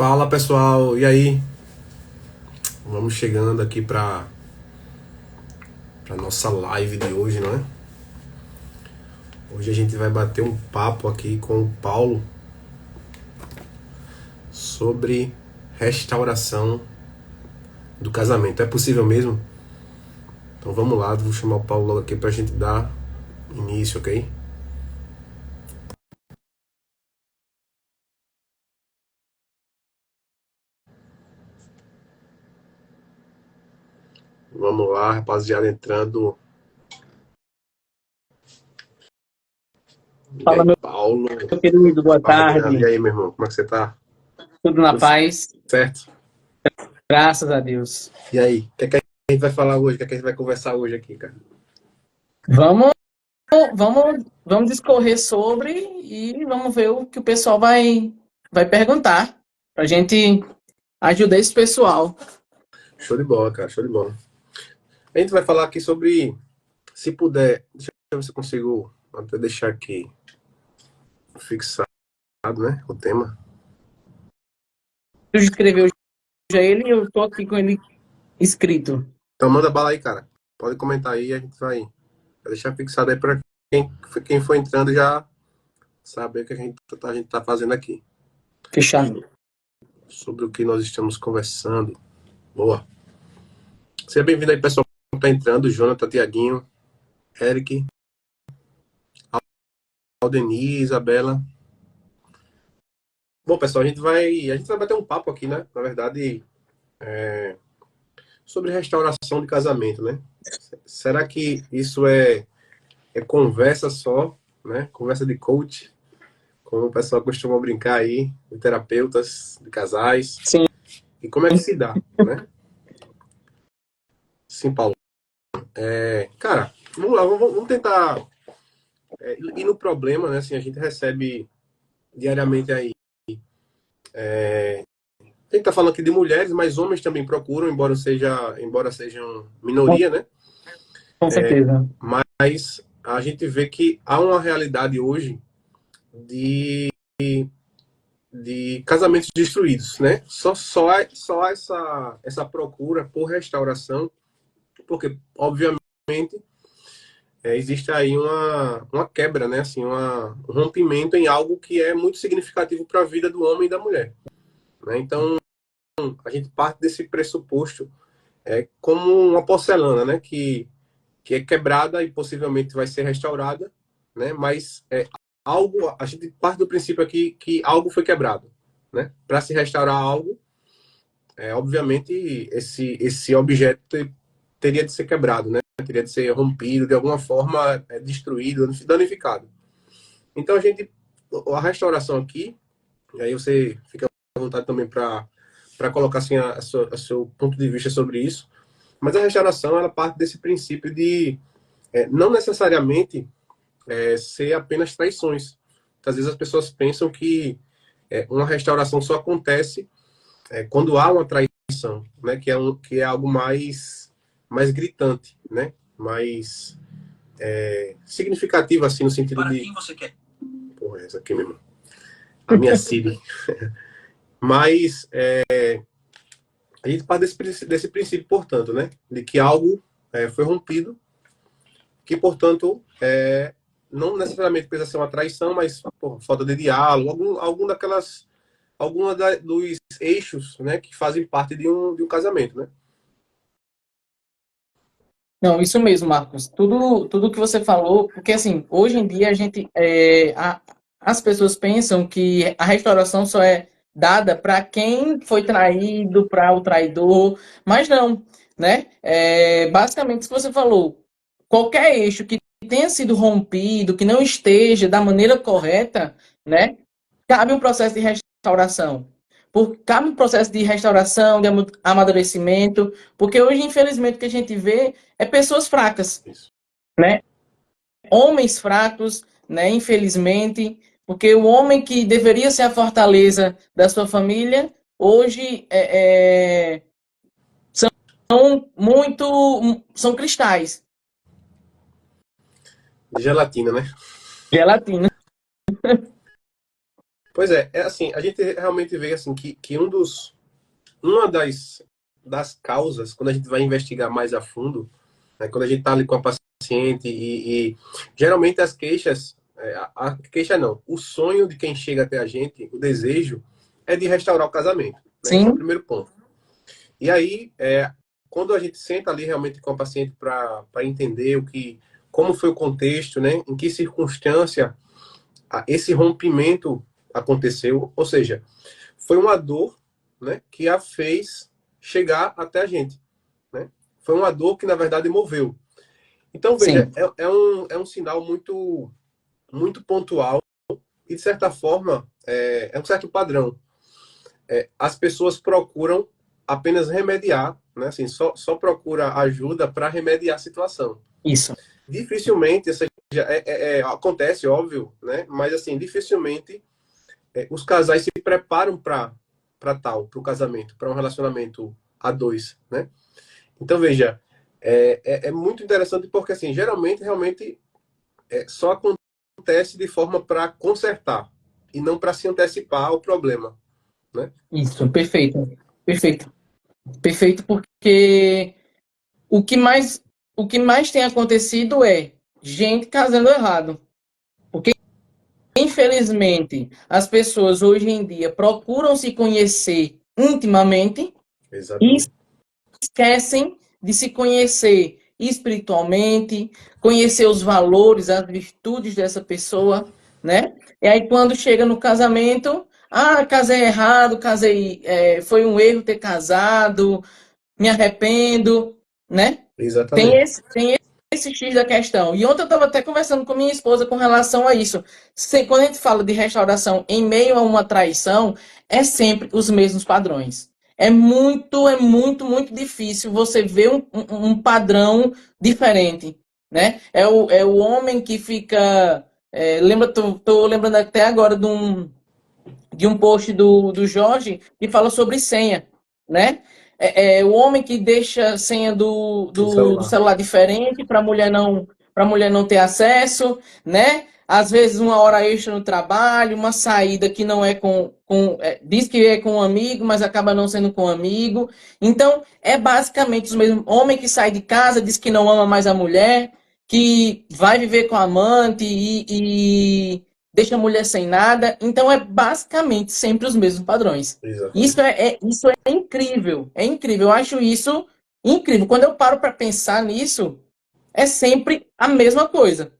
Fala pessoal, e aí? Vamos chegando aqui para nossa live de hoje, não é? Hoje a gente vai bater um papo aqui com o Paulo sobre restauração do casamento. É possível mesmo? Então vamos lá, vou chamar o Paulo logo aqui para a gente dar início, ok? Vamos lá, rapaziada, entrando. E Fala, aí, meu Paulo? querido, boa Fala, Guilherme. E tarde. aí, meu irmão, como é que você tá? Tudo na Tudo paz? certo? Graças a Deus. E aí, o que a gente vai falar hoje? O que a gente vai conversar hoje aqui, cara? Vamos, vamos discorrer sobre e vamos ver o que o pessoal vai perguntar para a gente ajudar esse pessoal. Show de bola, cara, show de bola. A gente vai falar aqui sobre, se puder, deixa eu ver se eu consigo até deixar aqui fixado, né, o tema. Tu escreveu já ele e eu estou aqui com ele escrito. Então manda bala aí, cara. Pode comentar aí, a gente vai deixar fixado aí para quem for entrando já saber o que a gente tá fazendo aqui. Fechado. Sobre o que nós estamos conversando. Boa. Seja bem-vindo aí, pessoal que tá entrando. Jonathan, Tiaguinho, Eric, Aldeni, Isabela. Bom, pessoal, a gente vai bater um papo aqui, né? Na verdade, sobre restauração de casamento, né? Será que isso é conversa só, né? Conversa de coach, como o pessoal costuma brincar aí, de terapeutas, de casais. Sim. E como é que se dá, né? Sim, Paulo. Cara, vamos lá, vamos tentar ir no problema, né? Assim, a gente recebe diariamente aí. A gente tá falando aqui de mulheres, mas homens também procuram, embora sejam minoria, né? Com certeza. Mas a gente vê que há uma realidade hoje de casamentos destruídos, né? Só essa procura por restauração, porque, obviamente, existe aí uma quebra, né? Assim, um rompimento em algo que é muito significativo para a vida do homem e da mulher, né? Então, a gente parte desse pressuposto como uma porcelana, né? Que é quebrada e possivelmente vai ser restaurada, né? Mas a gente parte do princípio aqui que algo foi quebrado, né? Para se restaurar algo, obviamente esse objeto teria de ser quebrado, né? Teria de ser rompido de alguma forma, destruído, danificado. Então a restauração aqui, e aí você fica à vontade também para colocar assim a seu ponto de vista sobre isso. Mas a restauração ela parte desse princípio de não necessariamente ser apenas traições. Às vezes as pessoas pensam que uma restauração só acontece quando há uma traição, né? Que é algo mais gritante, né? Mais significativo, assim, no sentido de... Quem você quer? Porra, essa aqui mesmo. A minha Siri. Mas a gente parte desse princípio, portanto, né? De que algo foi rompido, que, portanto, não necessariamente precisa ser uma traição, mas falta de diálogo, alguma dos eixos, né, que fazem parte de um casamento, né? Não, isso mesmo, Marcos. Tudo que você falou, porque assim, hoje em dia as pessoas pensam que a restauração só é dada para quem foi traído, para o traidor, mas não, né? Basicamente, se você falou, qualquer eixo que tenha sido rompido, que não esteja da maneira correta, né? Cabe um processo de restauração. Cabe um processo de restauração, de amadurecimento, porque hoje, infelizmente, o que a gente vê é pessoas fracas, Isso. né? Homens fracos, né? Infelizmente, porque o homem que deveria ser a fortaleza da sua família, hoje são cristais, De gelatina, né? gelatina. Pois é assim, a gente realmente vê assim que uma das causas, quando a gente vai investigar mais a fundo, né, quando a gente está ali com a paciente e geralmente as queixas, a queixa não, o sonho de quem chega até a gente, o desejo, é de restaurar o casamento. Né? Esse é o Sim, primeiro ponto. E aí, quando a gente senta ali realmente com a paciente para entender como foi o contexto, né, em que circunstância esse rompimento aconteceu, ou seja, foi uma dor, né, que a fez chegar até a gente. Né? Foi uma dor que, na verdade, moveu. Então, veja, sim, é um sinal muito pontual e, de certa forma, é um certo padrão. As pessoas procuram apenas remediar, né? Assim, só procura ajuda para remediar a situação. isso. Dificilmente, ou seja, acontece, óbvio, né? Mas, assim, dificilmente os casais se preparam para o casamento, para um relacionamento a dois, né? Então, veja, é muito interessante porque, assim, geralmente, realmente, só acontece de forma para consertar e não para se antecipar ao problema, né? Isso, perfeito. Perfeito. Perfeito, porque o que mais, o que mais tem acontecido é gente casando errado. Porque, infelizmente, as pessoas hoje em dia procuram se conhecer intimamente e Exatamente. esquecem de se conhecer espiritualmente, conhecer os valores, as virtudes dessa pessoa, né? E aí, quando chega no casamento, casei errado, foi um erro ter casado, me arrependo, né? Exatamente. Tem esse X da questão. E ontem eu estava até conversando com minha esposa com relação a isso. Quando a gente fala de restauração em meio a uma traição, é sempre os mesmos padrões. Muito difícil você ver um padrão diferente, né? É o homem que fica... tô lembrando até agora de um post do Jorge que fala sobre senha, né? O homem que deixa a senha Do do celular. celular diferente para mulher não ter acesso, né? Às vezes uma hora extra no trabalho, uma saída que não é diz que é com um amigo, mas acaba não sendo com um amigo. Então, é basicamente os mesmos. Homem que sai de casa, diz que não ama mais a mulher, que vai viver com a amante e deixa a mulher sem nada. Então é basicamente sempre os mesmos padrões. Exatamente. Isso é incrível. É incrível. Eu acho isso incrível. Quando eu paro para pensar nisso, é sempre a mesma coisa.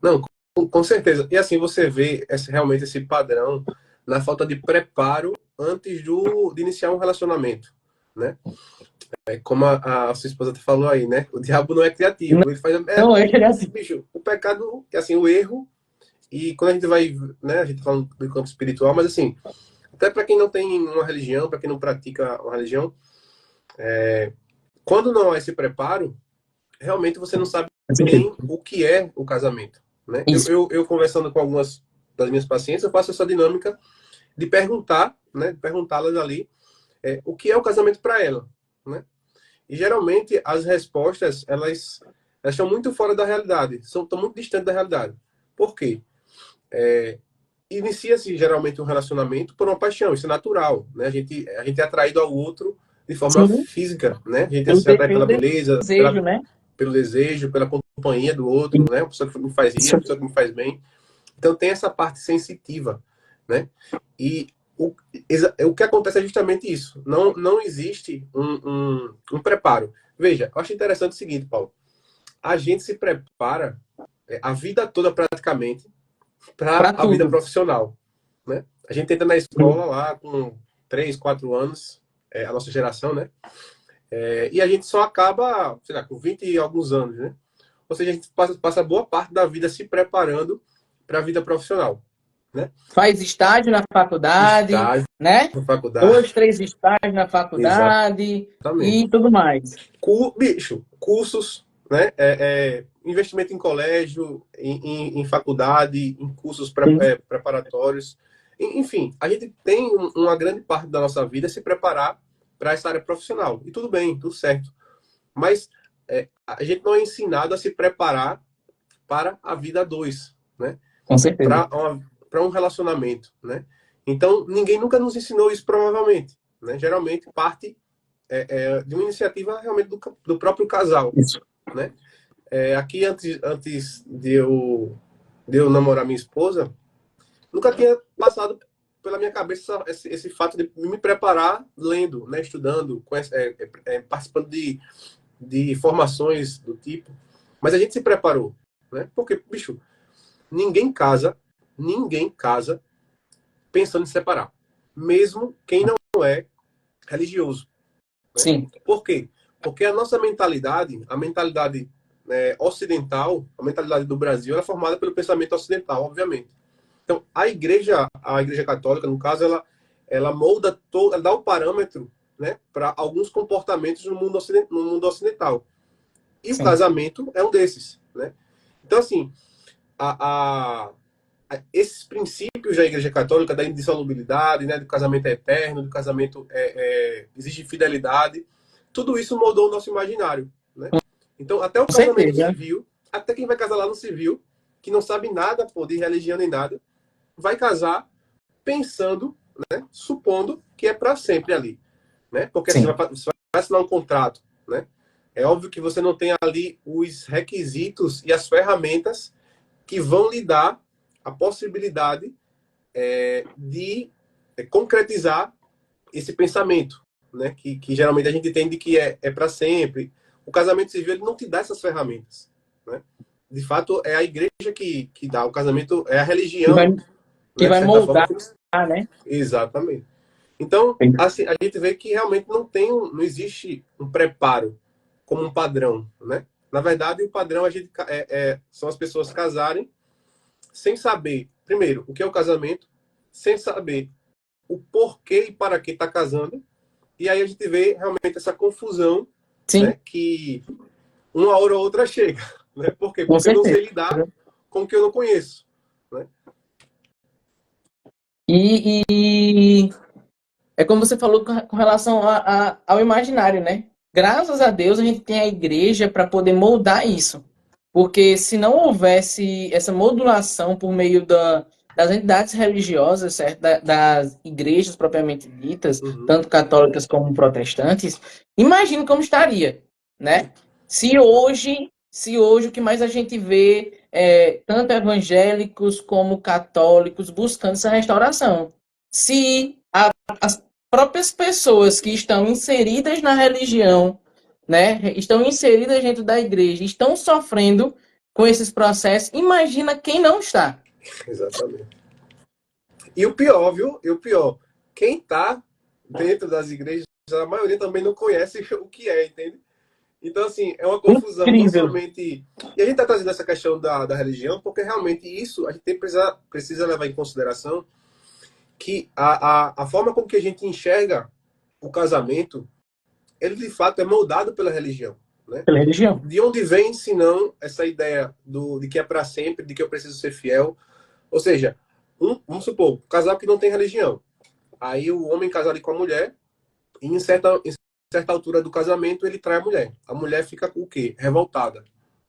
Não, com certeza. E assim, você vê realmente esse padrão na falta de preparo antes de iniciar um relacionamento, né? Como a sua esposa falou aí, né? O diabo não é criativo. Ele faz... Não é assim. bicho, o pecado, assim, o erro. E quando a gente vai, né? A gente tá falando do campo espiritual, mas assim, até para quem não tem uma religião, para quem não pratica uma religião, quando não há esse preparo, realmente você não sabe Com certeza. nem o que é o casamento, né? Isso. Eu conversando com algumas das minhas pacientes, eu faço essa dinâmica de perguntar, né? De perguntá-las ali o que é o casamento para ela, né? E geralmente as respostas elas estão muito fora da realidade, estão muito distantes da realidade. Por quê? Inicia-se geralmente um relacionamento por uma paixão, isso é natural, né? A gente é atraído ao outro de forma Sim, física, né? A gente se atrai pelo pela beleza, desejo, né? pelo desejo, pela companhia do outro, né? Uma pessoa que me faz rir, Isso. uma pessoa que me faz bem. Então tem essa parte sensitiva, né? E o que acontece é justamente isso. Não existe um preparo. Veja, eu acho interessante o seguinte, Paulo. A gente se prepara a vida toda praticamente para Para a vida tudo. profissional, né? A gente entra na escola lá com 3, 4 anos, a nossa geração, né? E a gente só acaba, sei lá, com 20 e alguns anos, né? Ou seja, a gente passa boa parte da vida se preparando para a vida profissional, né? Faz estágio na faculdade, Estágio né? na faculdade, 2, 3 estágios na faculdade exatamente. e tudo mais. Bicho, cursos, né? Investimento em colégio, em faculdade, em cursos preparatórios. Enfim, a gente tem uma grande parte da nossa vida se preparar para essa área profissional. E tudo bem, tudo certo. Mas a gente não é ensinado a se preparar para a vida a dois, né? Com certeza. Para para um relacionamento, né? Então, ninguém nunca nos ensinou isso, provavelmente, né? Geralmente, parte de uma iniciativa realmente do próprio casal, Isso. né? Aqui, antes de eu namorar minha esposa, nunca tinha passado pela minha cabeça esse fato de me preparar lendo, né? Estudando, participando de formações do tipo. Mas a gente se preparou, né? Porque, bicho, ninguém casa pensando em separar. Mesmo quem não é religioso. Né? Sim. Por quê? Porque a nossa mentalidade, a mentalidade ocidental, a mentalidade do Brasil, ela é formada pelo pensamento ocidental, obviamente. Então, a igreja católica, no caso, ela molda todo, ela dá o parâmetro, né, para alguns comportamentos no mundo ocidental. E o Sim. casamento é um desses, né? Então, assim, esses princípios da Igreja Católica, da indissolubilidade, né, do casamento eterno, do casamento exige fidelidade, tudo isso moldou o nosso imaginário, né? Então, até o Com casamento certeza. civil, até quem vai casar lá no civil, que não sabe nada, pô, de religião nem nada, vai casar pensando, né, supondo que é para sempre ali, né? Porque assim, Sim. você vai assinar um contrato, né? É óbvio que você não tem ali os requisitos e as ferramentas que vão lhe dar a possibilidade de concretizar esse pensamento, né? Que geralmente a gente entende que é para sempre. O casamento civil ele não te dá essas ferramentas, né? De fato, é a igreja que dá. O casamento é a Que vai, religião, que né? De vai certa forma. moldar, né? Exatamente. Então, assim, a gente vê que realmente não existe um preparo como um padrão, né? Na verdade, o padrão são as pessoas casarem sem saber, primeiro, o que é o casamento, sem saber o porquê e para que está casando, e aí a gente vê realmente essa confusão, Sim, né? Que uma hora ou outra chega, né? Por quê? com Porque eu não certeza. sei lidar com o que eu não conheço, né? E é como você falou com relação ao imaginário, né? Graças a Deus a gente tem a igreja para poder moldar isso. Porque se não houvesse essa modulação por meio das entidades religiosas, certo? Das igrejas propriamente ditas, Uhum. tanto católicas como protestantes, imagine como estaria, né? Se hoje o que mais a gente vê é tanto evangélicos como católicos buscando essa restauração. Se as próprias pessoas que estão inseridas na religião, né, estão inseridas dentro da igreja, estão sofrendo com esses processos, imagina quem não está. Exatamente. E o pior, viu? E o pior, quem está dentro das igrejas, a maioria também não conhece o que é, entende? Então, assim, é uma confusão, não Incrível. somente. E a gente está trazendo essa questão da religião, porque realmente isso a gente precisa levar em consideração que a forma como que a gente enxerga o casamento, ele de fato é moldado pela religião, né? Pela religião. De onde vem, se não, essa ideia de que é para sempre, de que eu preciso ser fiel? Ou seja, vamos supor, um casal que não tem religião. Aí o homem casa ali com a mulher, e em certa altura do casamento ele trai a mulher. A mulher fica com o quê? Revoltada,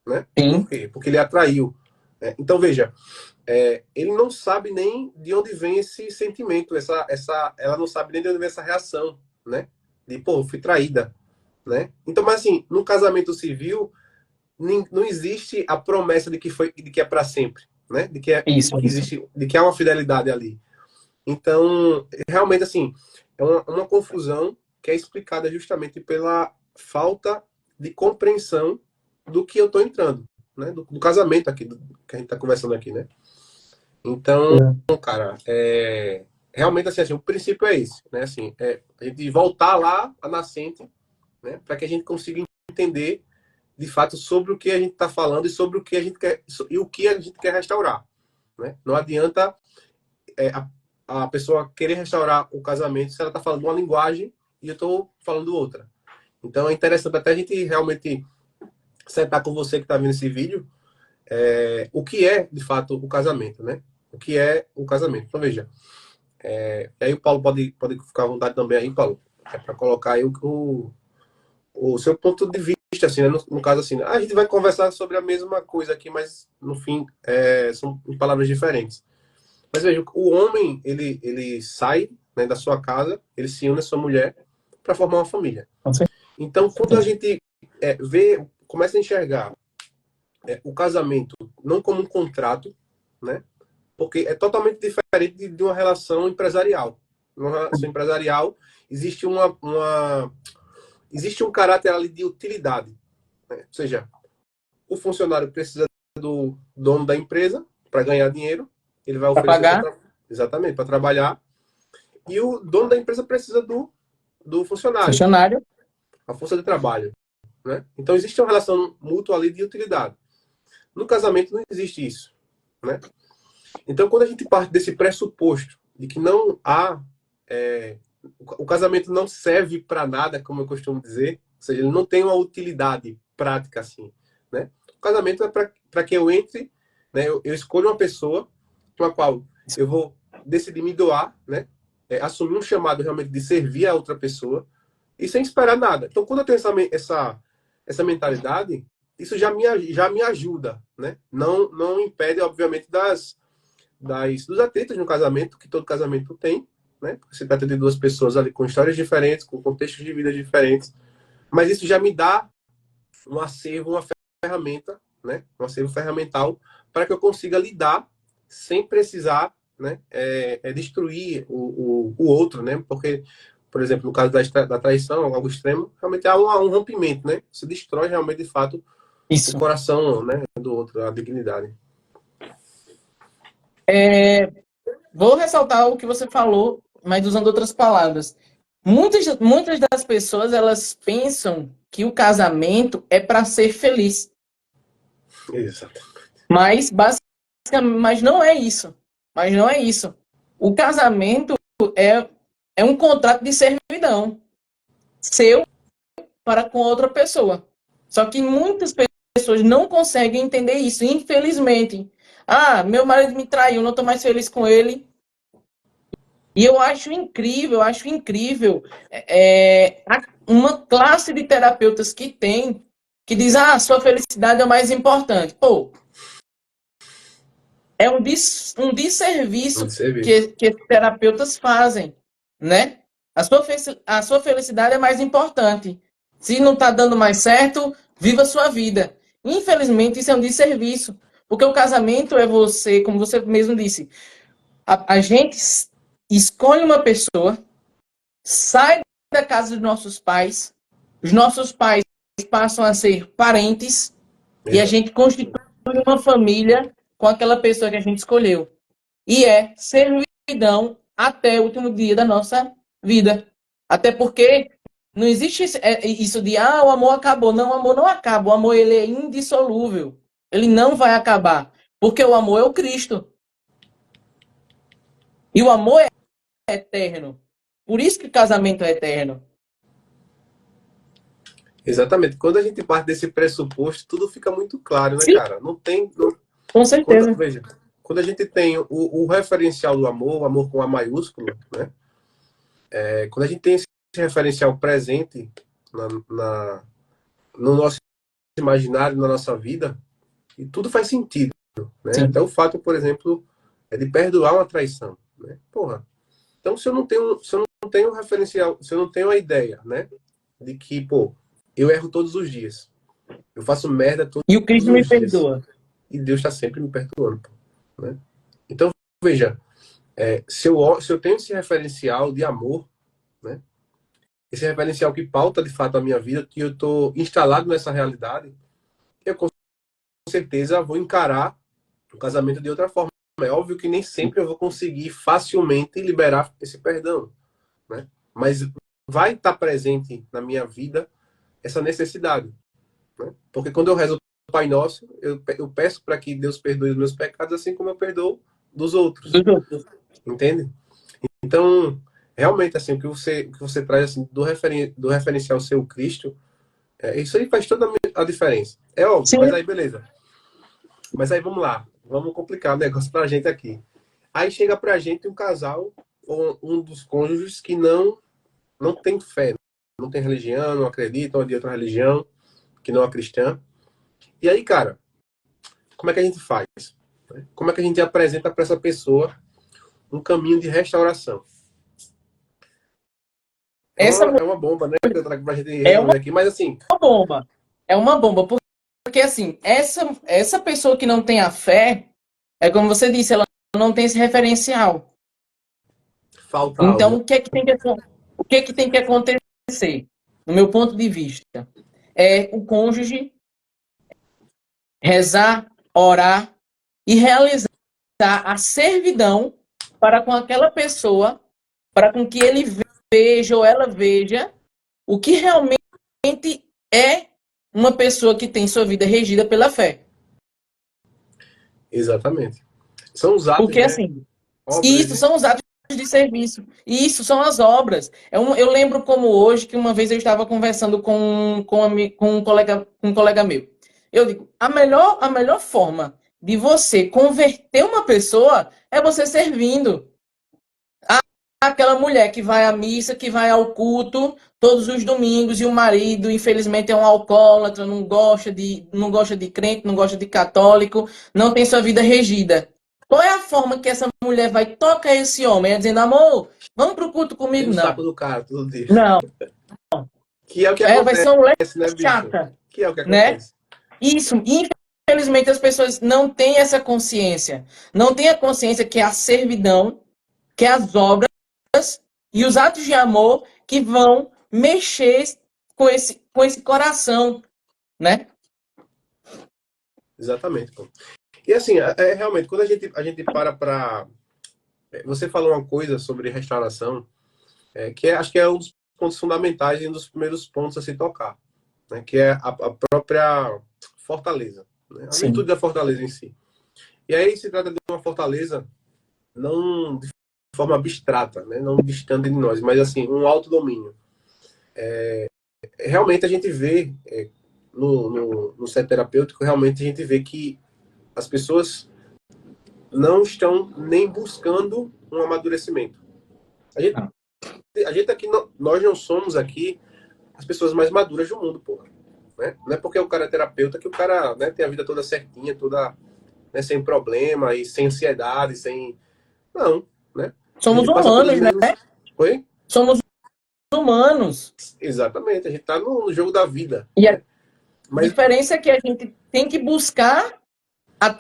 né? Por Sim, quê? Porque ele atraiu. Então, veja, ele não sabe nem de onde vem esse sentimento, ela não sabe nem de onde vem essa reação, né? De, pô, fui traída, né? Então, mas assim, no casamento civil, não existe a promessa de que é para sempre, né? isso. De que há uma fidelidade ali. Então, realmente, assim, é uma confusão que é explicada justamente pela falta de compreensão do que eu estou entrando, né? Do casamento aqui, que a gente está conversando aqui, né? Então, cara, realmente, assim, o princípio é esse, né? Assim, a gente voltar lá à nascente, né? Para que a gente consiga entender, de fato, sobre o que a gente está falando e sobre o que a gente quer, e o que a gente quer restaurar, né? Não adianta a pessoa querer restaurar o casamento se ela está falando uma linguagem e eu estou falando outra. Então é interessante até a gente realmente sentar com você que está vendo esse vídeo o que é, de fato, o casamento, né? O que é o casamento. Então, veja. E aí o Paulo pode ficar à vontade também aí, Paulo, para colocar aí o seu ponto de vista, assim, né? No caso, assim, a gente vai conversar sobre a mesma coisa aqui, mas, no fim, são palavras diferentes. Mas veja, o homem, ele sai, né, da sua casa, ele se une à sua mulher para formar uma família. Com certeza. Então, quando a gente vê, começa a enxergar o casamento não como um contrato, né? Porque é totalmente diferente de uma relação empresarial. Numa relação empresarial, existe existe um caráter ali de utilidade, né? Ou seja, o funcionário precisa do dono da empresa para ganhar dinheiro, ele vai Para oferecer pagar, exatamente para trabalhar, e o dono da empresa precisa do funcionário, funcionário. a força de trabalho, né? Então existe uma relação mútua ali de utilidade. No casamento não existe isso, né? Então quando a gente parte desse pressuposto de que não há o casamento não serve para nada, como eu costumo dizer, ou seja, ele não tem uma utilidade prática assim, né? O casamento é para que eu entre, né? Eu escolho uma pessoa com a qual eu vou decidir me doar, né? Assumir um chamado realmente de servir a outra pessoa e sem esperar nada. Então, quando eu tenho essa mentalidade, isso já me ajuda, né? Não impede, obviamente, dos atritos no casamento, que todo casamento tem, né? Você trata de duas pessoas ali com histórias diferentes, com contextos de vida diferentes, mas isso já me dá um acervo, uma ferramenta, né? Um acervo ferramental para que eu consiga lidar sem precisar, né? Destruir o outro, né? Porque, por exemplo, no caso da traição, algo extremo, realmente há um rompimento, né? Você destrói realmente, de fato, o Isso. coração, né? Do outro, a dignidade. Vou ressaltar o que você falou, mas usando outras palavras. Muitas das pessoas, elas pensam que o casamento é para ser feliz. Exato. Mas, mas não é isso. Mas não é isso. O casamento é, é um contrato de servidão seu para com outra pessoa. Só que muitas pessoas não conseguem entender isso, infelizmente. Ah, meu marido me traiu, não estou mais feliz com ele. E eu acho incrível uma classe de terapeutas que tem, que diz, ah, sua felicidade é o mais importante. Pô, é um desserviço Muito serviço. que terapeutas fazem, né? A sua felicidade é mais importante. Se não está dando mais certo, viva a sua vida. Infelizmente, isso é um desserviço. Porque o casamento é você, como você mesmo disse, a gente escolhe uma pessoa, sai da casa dos nossos pais, os nossos pais passam a ser parentes e a Exato. gente constitui uma família com aquela pessoa que a gente escolheu. E é servidão até o último dia da nossa vida. Até porque não existe isso de, ah, o amor acabou. Não, o amor não acaba. O amor, ele é indissolúvel. Ele não vai acabar. Porque o amor é o Cristo. E o amor é eterno. Por isso que o casamento é eterno. Exatamente. Quando a gente parte desse pressuposto, tudo fica muito claro, né, Sim, cara? Não tem. com certeza. Veja, quando a gente tem o referencial do amor, o amor com A maiúsculo, né? Quando a gente tem esse referencial presente no nosso imaginário, na nossa vida, e tudo faz sentido, né? Sim. Até o fato, por exemplo, de perdoar uma traição, né? Porra. Então, se eu não tenho um referencial, se eu não tenho a ideia, né? De que, pô, eu erro todos os dias. Eu faço merda todos E o Cristo me os dias. perdoa. E Deus está sempre me perdoando. Né? Então, veja, se eu tenho esse referencial de amor, né? Esse referencial que pauta de fato a minha vida, que eu estou instalado nessa realidade, eu com certeza vou encarar o casamento de outra forma. É óbvio que nem sempre eu vou conseguir facilmente liberar esse perdão, né? Mas vai estar presente na minha vida essa necessidade. Né? Porque quando eu rezo o Pai Nosso, eu peço para que Deus perdoe os meus pecados, assim como eu perdoo dos outros. Dos outros. Entende? Então, realmente, assim, o que você traz assim, do referencial ser o Cristo, isso aí faz toda a diferença. É óbvio, Sim. mas aí beleza. Mas aí vamos lá, vamos complicar o negócio pra gente aqui. Aí chega pra gente um casal, ou um dos cônjuges que não tem fé, não tem religião, não acredita, ou de outra religião, que não é cristã. E aí, cara, como é que a gente faz? Como é que a gente apresenta para essa pessoa um caminho de restauração. Essa É uma bomba, né? Que eu trago pra gente é uma resolver aqui, mas assim, bomba. É uma bomba, porque assim, essa pessoa que não tem a fé, é como você disse, ela não tem esse referencial. falta Então, algo. o que que tem que acontecer, no meu ponto de vista? É o cônjuge rezar, orar e realizar a servidão para com aquela pessoa, para com que ele veja ou ela veja o que realmente é uma pessoa que tem sua vida regida pela fé. Exatamente. São os atos, Porque, né? assim, Obras, isso né? são os atos de serviço. E isso são as obras. Eu lembro como hoje que uma vez eu estava conversando com um colega meu. Eu digo, a melhor forma de você converter uma pessoa é você servindo. Aquela mulher que vai à missa, que vai ao culto todos os domingos e o marido, infelizmente, é um alcoólatra, não gosta de crente, não gosta de católico, não tem sua vida regida. Qual é a forma que essa mulher vai tocar esse homem? É dizendo, amor, vamos pro culto Tem comigo? o saco Não. do cara todo dia. Não. Que é o que Vai ser uma mulher acontece, né, bicho? chata, Que é o que né? acontece. Isso, infelizmente, as pessoas não têm essa consciência. Não têm a consciência que é a servidão, que é as obras e os atos de amor que vão mexer com esse coração, né? Exatamente, pô. E assim, realmente, quando a gente para. Você falou uma coisa sobre restauração, que acho que é um dos pontos fundamentais e um dos primeiros pontos a se tocar, né? Que é a própria fortaleza, né? A Sim. virtude da fortaleza em si. E aí se trata de uma fortaleza não de forma abstrata, né? Não distante de nós, mas assim, um autodomínio. Realmente a gente vê no set terapêutico, realmente a gente vê que as pessoas não estão nem buscando um amadurecimento. A gente, Não. a gente aqui, nós não somos aqui as pessoas mais maduras do mundo, porra. Né? Não é porque o cara é terapeuta que o cara, né, tem a vida toda certinha, toda, né, sem problema e sem ansiedade, sem. Não, né? A Somos gente passa pelos humanos, né? mesmos. Oi? Somos humanos. Exatamente, a gente tá no jogo da vida, E a né? Mas, diferença é que a gente tem que buscar a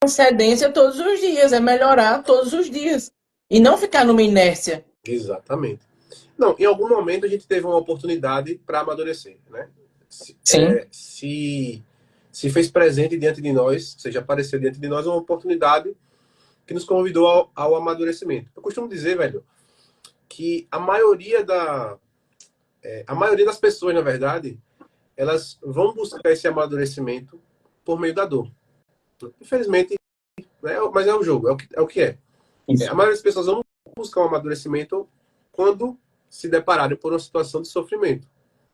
transcendência todos os dias, é melhorar todos os dias. E não ficar numa inércia. exatamente. Não, em algum momento a gente teve uma oportunidade para amadurecer, né? Se, Sim. se fez presente diante de nós, ou seja, apareceu diante de nós uma oportunidade que nos convidou ao amadurecimento. Eu costumo dizer, velho, que a maioria das pessoas, na verdade, elas vão buscar esse amadurecimento por meio da dor. Infelizmente, né, mas é o jogo, é o que é. A Isso. maioria das pessoas vão buscar um amadurecimento quando se depararem por uma situação de sofrimento,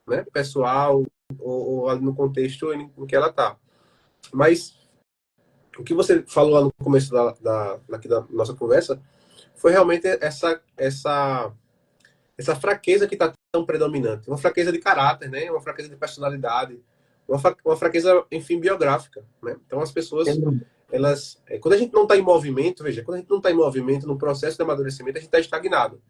né? Pessoal ou ali no contexto em que ela está. Mas o que você falou lá no começo aqui da nossa conversa foi realmente essa fraqueza que está tão predominante. Uma fraqueza de caráter, né? Uma fraqueza de personalidade, uma fraqueza, enfim, biográfica, né? Então as pessoas, elas, quando a gente não está em movimento, veja, quando a gente não está em movimento no processo de amadurecimento, a gente está estagnado,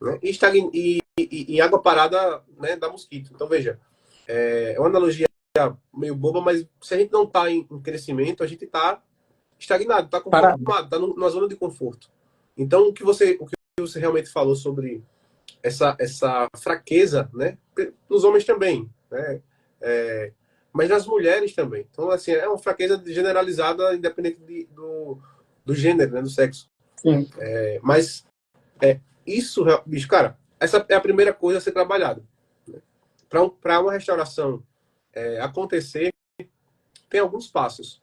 né? E em água parada, né, dá mosquito. Então veja, é uma analogia meio boba, mas se a gente não está em crescimento, a gente está estagnado, está Parado. conformado, está numa zona de conforto. Então o que você realmente falou sobre essa fraqueza, né? Nos homens também, né? Mas nas mulheres também. Então, assim, é uma fraqueza generalizada, independente do gênero, né? Do sexo. Sim. Mas isso, bicho, cara, essa é a primeira coisa a ser trabalhada. Né? Para uma restauração acontecer, tem alguns passos.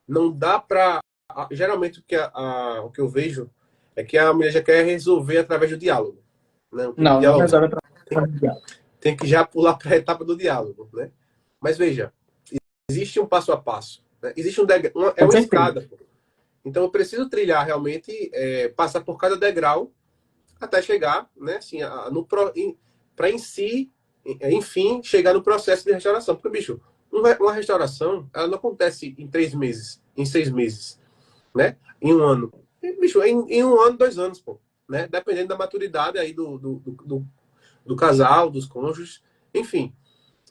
Não dá para. Geralmente, o que eu vejo é que a mulher já quer resolver através do diálogo. Não, tem que Não, não dialogar. resolve a Tem que já pular para a etapa do diálogo, né? Mas veja, existe um passo a passo, né? Existe é Com uma certeza. escada. Pô. Então eu preciso trilhar realmente, passar por cada degrau até chegar, né? Assim, para em si, enfim, chegar no processo de restauração. Porque, bicho, uma restauração, ela não acontece em 3 meses, em 6 meses, né? Em um ano. bicho, em 1 ano, 2 anos, pô. Né? Dependendo da maturidade aí do casal, dos cônjuges, enfim.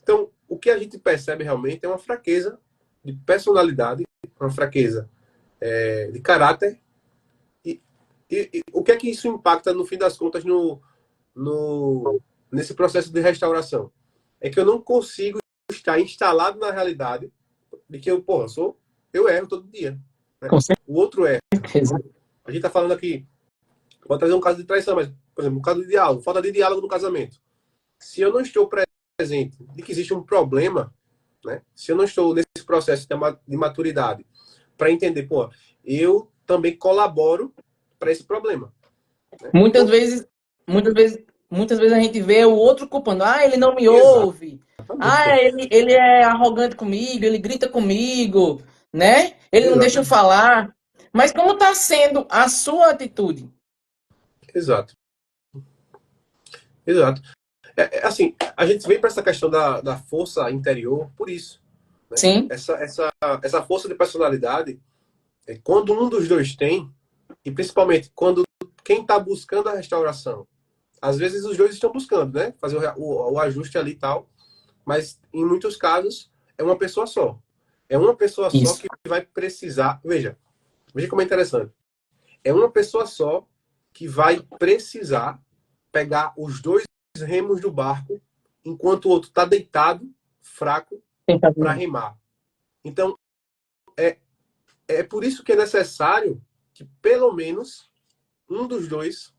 Então, o que a gente percebe realmente é uma fraqueza de personalidade, uma fraqueza de caráter. E o que é que isso impacta, no fim das contas, nesse processo de restauração? É que eu não consigo estar instalado na realidade de que eu erro todo dia. Né? Com O outro erra. certeza. A gente está falando aqui, pode trazer um caso de traição, mas, por exemplo, um caso de diálogo, falta de diálogo no casamento. Se eu não estou presente de que existe um problema, né? Se eu não estou nesse processo de maturidade para entender, eu também colaboro para esse problema. Né? Muitas vezes, muitas vezes a gente vê o outro culpando. Ah, ele não me ouve. Exatamente, Ah, pô. ele é arrogante comigo, ele grita comigo, né? Ele não deixa eu Exatamente. falar. Mas como está sendo a sua atitude? Exato. Exato. Assim, a gente vem para essa questão da força interior por isso. Né? Sim, Essa força de personalidade, quando um dos dois tem, e principalmente quando quem está buscando a restauração, às vezes os dois estão buscando, né? Fazer o ajuste ali e tal, mas em muitos casos é uma pessoa só. É uma pessoa só isso. que vai precisar. Veja como é interessante. É uma pessoa só que vai precisar pegar os dois remos do barco, enquanto o outro está deitado, fraco, para remar. Então, é por isso que é necessário que pelo menos um dos dois,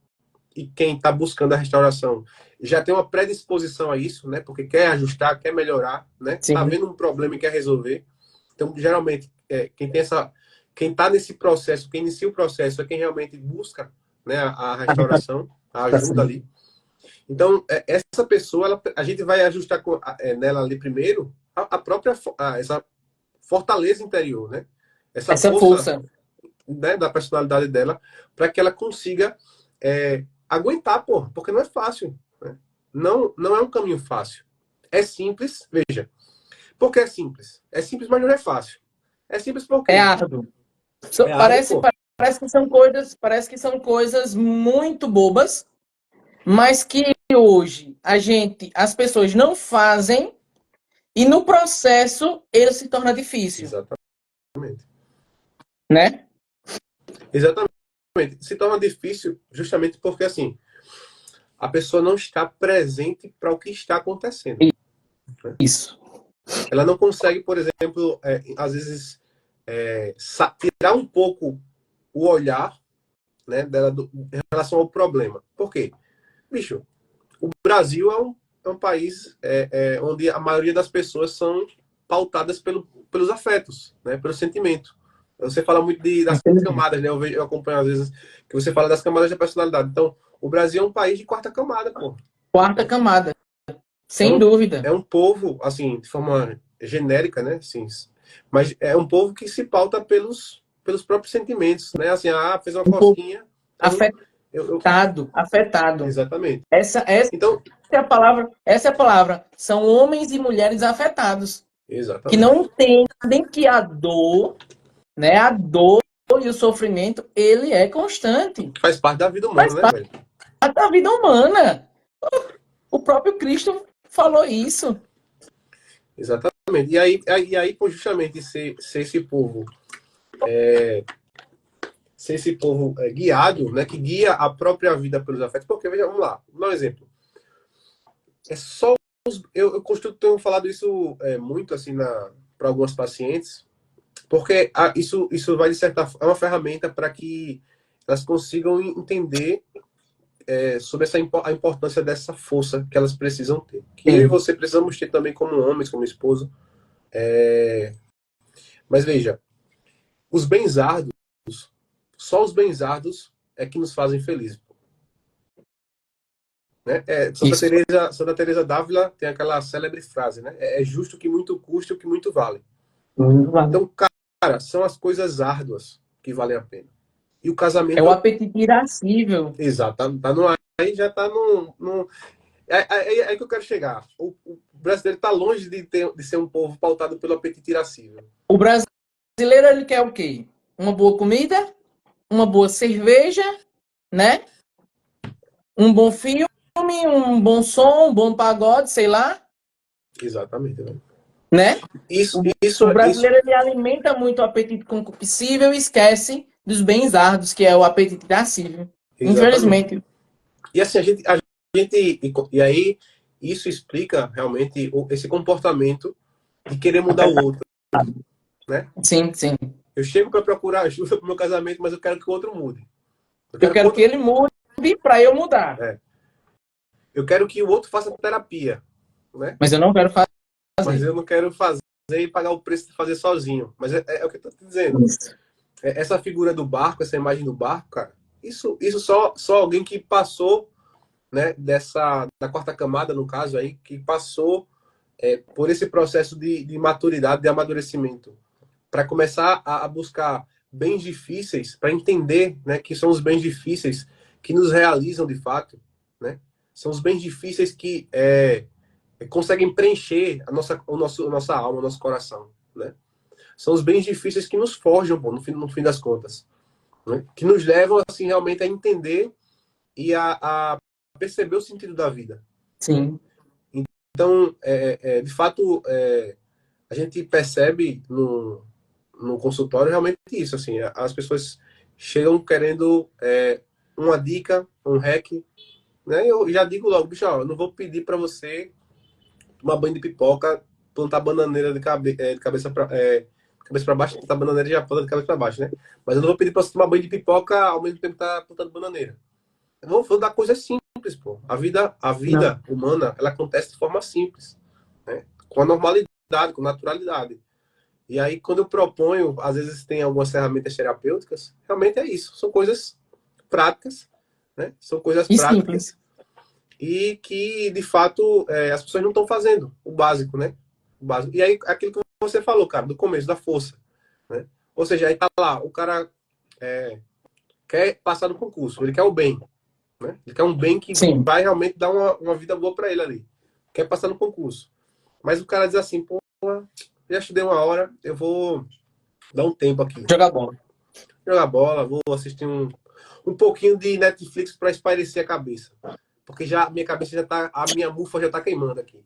e quem está buscando a restauração, já tem uma predisposição a isso, né? Porque quer ajustar, quer melhorar, né? Tá Sim, vendo um problema e quer resolver. Então, geralmente, quem está nesse processo, quem inicia o processo, é quem realmente busca, né, a restauração, a ajuda sim. ali. Então, essa pessoa, a gente vai ajustar nela ali primeiro a própria essa fortaleza interior, né? Essa Essa força, força. né, da personalidade dela, para que ela consiga aguentar, porque não é fácil. Né? Não é um caminho fácil. É simples, veja. Por que é simples? É simples, mas não é fácil. É simples por É quê? árduo. É árduo, pô. Parece que são coisas muito bobas, mas que hoje as pessoas não fazem e no processo ele se torna difícil, Exatamente. né? Exatamente. Se torna difícil justamente porque, assim, a pessoa não está presente para o que está acontecendo. Né? Isso. Ela não consegue, por exemplo, às vezes, tirar um pouco o olhar, né, dela em relação ao problema. Por quê? Bicho, o Brasil é um país onde a maioria das pessoas são pautadas pelos afetos, né, pelo sentimento. Você fala muito das Entendi. camadas, né? Eu acompanho às vezes que você fala das camadas da personalidade. Então, o Brasil é um país de quarta camada, pô. Quarta Né? camada, É sem um, dúvida. é um povo, assim, de forma genérica, né? Assim, mas é um povo que se pauta pelos próprios sentimentos, né? Assim, fez uma Um pouco cosquinha, então afetado. exatamente. Essa Então, é a palavra, essa é a palavra. São homens e mulheres afetados, que não exatamente. entendem que a dor, né, a dor e o sofrimento, ele é constante. Faz parte da vida humana, Faz né, parte velho? da vida humana. O próprio Cristo falou isso. Exatamente. E aí pô, justamente ser esse povo guiado, né, que guia a própria vida pelos afetos. Porque, veja, vamos lá, vou dar um exemplo. É só eu costumo ter falado isso muito assim para algumas pacientes, porque isso vai de certa forma, é uma ferramenta para que elas consigam entender sobre a importância dessa força que elas precisam ter. Que eu e Sim. você precisamos ter também como homens, como esposo. Mas veja, os benzardos, só os benzardos é que nos fazem felizes. Né? Isso. Santa Teresa d'Ávila tem aquela célebre frase, né? É justo que muito custe o que muito vale. Então, cara, são as coisas árduas que valem a pena. E o É o casamento, apetite irascível. exato, tá no ar, aí já tá no aí que eu quero chegar. O brasileiro tá longe de ser um povo pautado pelo apetite irascível. O brasileiro, ele quer o quê? Uma boa comida, uma boa cerveja, né? Um bom filme, um bom som, um bom pagode, sei lá, Exatamente, né? né? Isso, O isso, brasileiro ele alimenta muito o apetite concupiscível e esquece dos bens árduos, que é o apetite irascível. exatamente. Infelizmente. E assim, e aí, isso explica realmente esse comportamento de querer mudar o outro, né? Sim, sim. Eu chego para procurar ajuda pro meu casamento, mas eu quero que o outro mude. Eu Eu quero que o quero que outro, ele mude para eu mudar. é, eu quero que o outro faça terapia, né? Mas eu não quero Mas fazer. eu não quero fazer e pagar o preço de fazer sozinho. Mas é o que eu tô te dizendo. Isso. Essa figura do barco, essa imagem do barco, cara, isso só alguém que passou, né, da quarta camada, no caso aí, que passou por esse processo de maturidade, de amadurecimento, para começar a buscar bens difíceis, para entender, né, que são os bens difíceis que nos realizam de fato, né? São os bens difíceis que conseguem preencher a nossa alma, o nosso coração, né? São os bens difíceis que nos forjam, pô, no fim das contas, né? Que nos levam, assim, realmente a entender e a perceber o sentido da vida. Sim. Então, de fato, a gente percebe no consultório realmente isso, assim, as pessoas chegam querendo uma dica, um hack, né? Eu já digo logo, bicho, ó, eu não vou pedir para você tomar banho de pipoca, plantar bananeira de cabeça para baixo, plantar bananeira já planta de cabeça para baixo, né? Mas eu não vou pedir para você tomar banho de pipoca ao mesmo tempo que tá plantando bananeira. Eu vou dar coisas simples, pô. A Não. vida humana, ela acontece de forma simples, né? Com a normalidade, com naturalidade. E aí, quando eu proponho, às vezes tem algumas ferramentas terapêuticas, realmente é isso. São coisas práticas, né? São coisas E simples. práticas e que, de fato, as pessoas não estão fazendo o básico, né? O básico. E aí, aquilo que você falou, cara, do começo, da força, né? Ou seja, aí tá lá, o cara quer passar no concurso, ele quer o bem, né? Ele quer um bem que Sim. vai realmente dar uma vida boa para ele ali. Quer passar no concurso. Mas o cara diz assim, pô, já estudei uma hora, eu vou dar um tempo aqui. Jogar bola. Jogar bola, vou assistir um pouquinho de Netflix para espairecer a cabeça. Porque já minha cabeça já tá, a minha mufa já tá queimando aqui.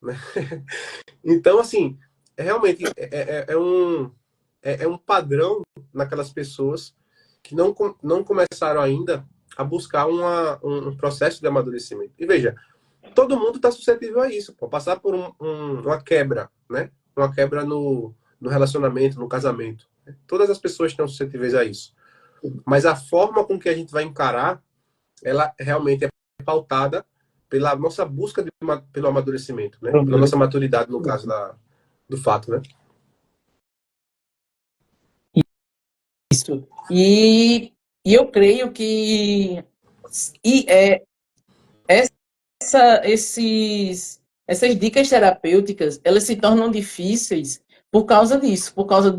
Né? Então, assim, realmente é um padrão naquelas pessoas que não começaram ainda a buscar um processo de amadurecimento. E veja, todo mundo está suscetível a isso, pô, passar por uma quebra, né? Uma quebra no relacionamento, no casamento. Todas as pessoas estão suscetíveis a isso. Mas a forma com que a gente vai encarar, ela realmente é pautada pela nossa busca pelo amadurecimento, né? Pela nossa maturidade, no caso do fato, né? Isso. E eu creio que e, é, essas dicas terapêuticas, elas se tornam difíceis por causa disso, por causa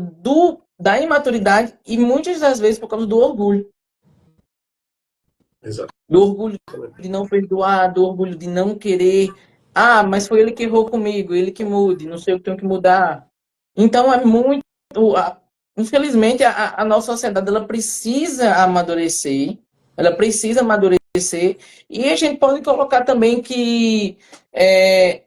da imaturidade e muitas das vezes por causa do orgulho. Exato. Do orgulho de não perdoar, do orgulho de não querer. Ah, mas foi ele que errou comigo, ele que mude, não sei o que tenho que mudar. Então é muito. Infelizmente, a nossa sociedade ela precisa amadurecer, ela precisa amadurecer, e a gente pode colocar também que